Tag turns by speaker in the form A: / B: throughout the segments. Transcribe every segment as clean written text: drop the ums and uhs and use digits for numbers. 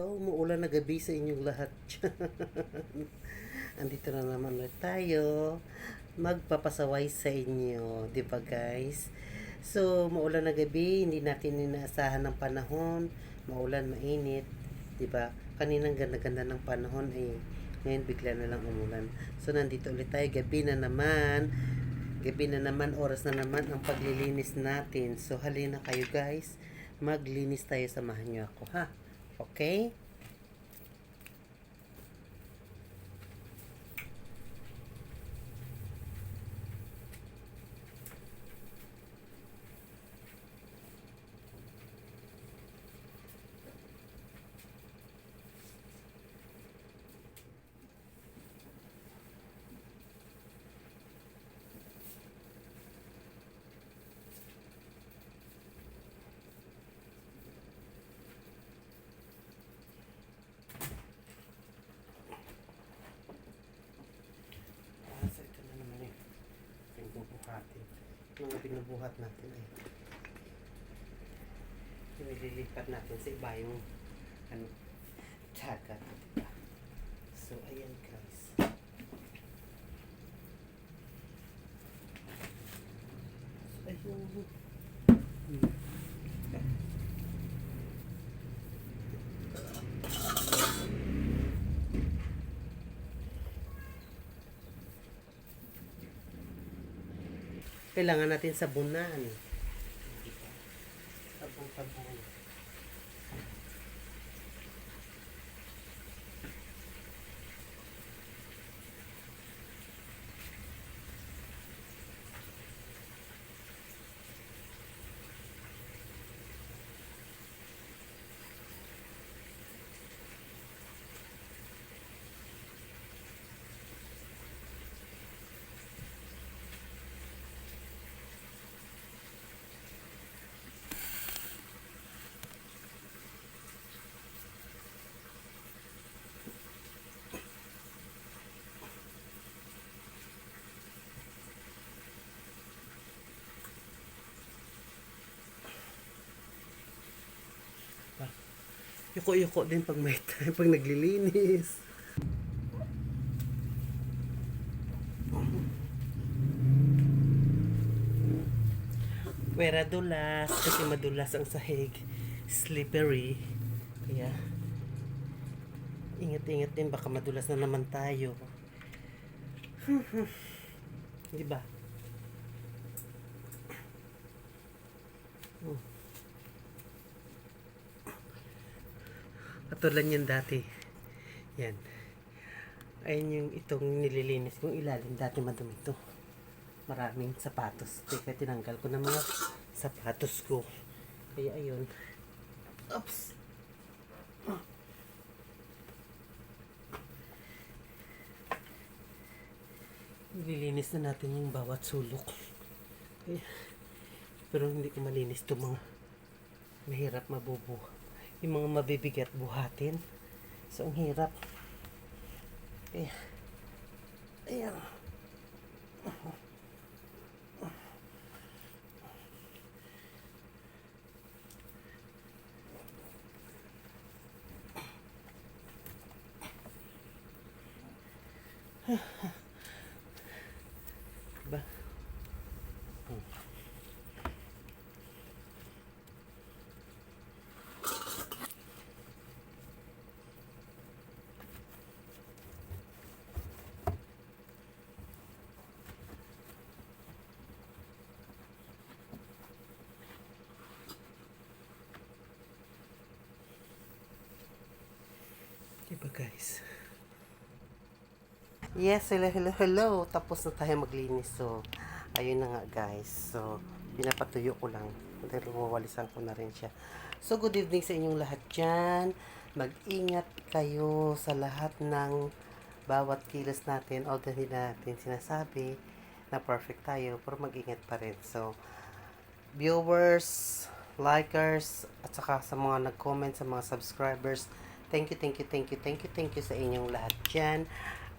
A: Umuulan na gabi sa inyong lahat. Andito na naman ulit tayo. Magpapasaway sa inyo. 'Di ba guys? So, maulan na gabi. Hindi natin inaasahan ng panahon. Maulan, mainit. 'Di ba? Kaninang ganda-ganda ng panahon eh. Ngayon bigla na lang umulan. So, nandito ulit tayo. Gabi na naman. Gabi na naman. Oras na naman ang paglilinis natin. So, halina kayo guys. Maglinis tayo. Samahan niyo ako ha. Okay? So ito na naman eh. Yung bubuhatin. Mga binubuhat natin ay nililipat natin sa iba yung ano, tsaga. Diba? So ayan guys. So ayun. Kailangan natin sabunan. Sabon-sabon. Yuko-yuko din pag may time, pag naglilinis. Pwera dulas, kasi madulas ang sahig. Slippery. Kaya, ingat-ingat din, baka madulas na naman tayo. Diba? Katulad yan dati. Yan. Ayun yung itong nililinis kong ilalim. Dati madumi ito. Maraming sapatos. Kaya tinanggal ko ng mga sapatos ko. Kaya ayun. Oops. Nililinis na natin yung bawat sulok. Kaya, pero hindi ko malinis ito mga mahirap mabubuha. Yung mga mabibigat buhatin. So, ang hirap. Kaya, ayan. Diba? Diba guys? Yes, hello. Tapos na tayo maglinis. So, ayun na nga guys. So, pinapatuyo ko lang. Dahil wawalisan ko na rin siya. So, good evening sa inyong lahat dyan. Mag-ingat kayo sa lahat ng bawat kilos natin. Although hindi natin sinasabi na perfect tayo, pero mag-ingat pa rin. So, viewers, likers, at saka sa mga nag-comment, sa mga subscribers, thank you sa inyong lahat dyan.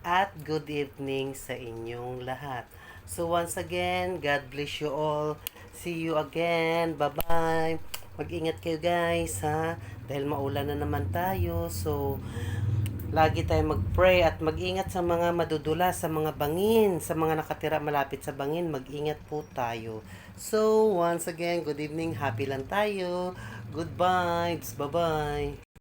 A: At good evening sa inyong lahat. So once again, God bless you all. See you again. Bye-bye. Mag-ingat kayo guys ha. Dahil maulan na naman tayo. So, lagi tayong mag-pray at mag-ingat sa mga madudula, sa mga bangin, sa mga nakatira malapit sa bangin. Mag-ingat po tayo. So, once again, good evening. Happy lang tayo. Good vibes. Bye-bye.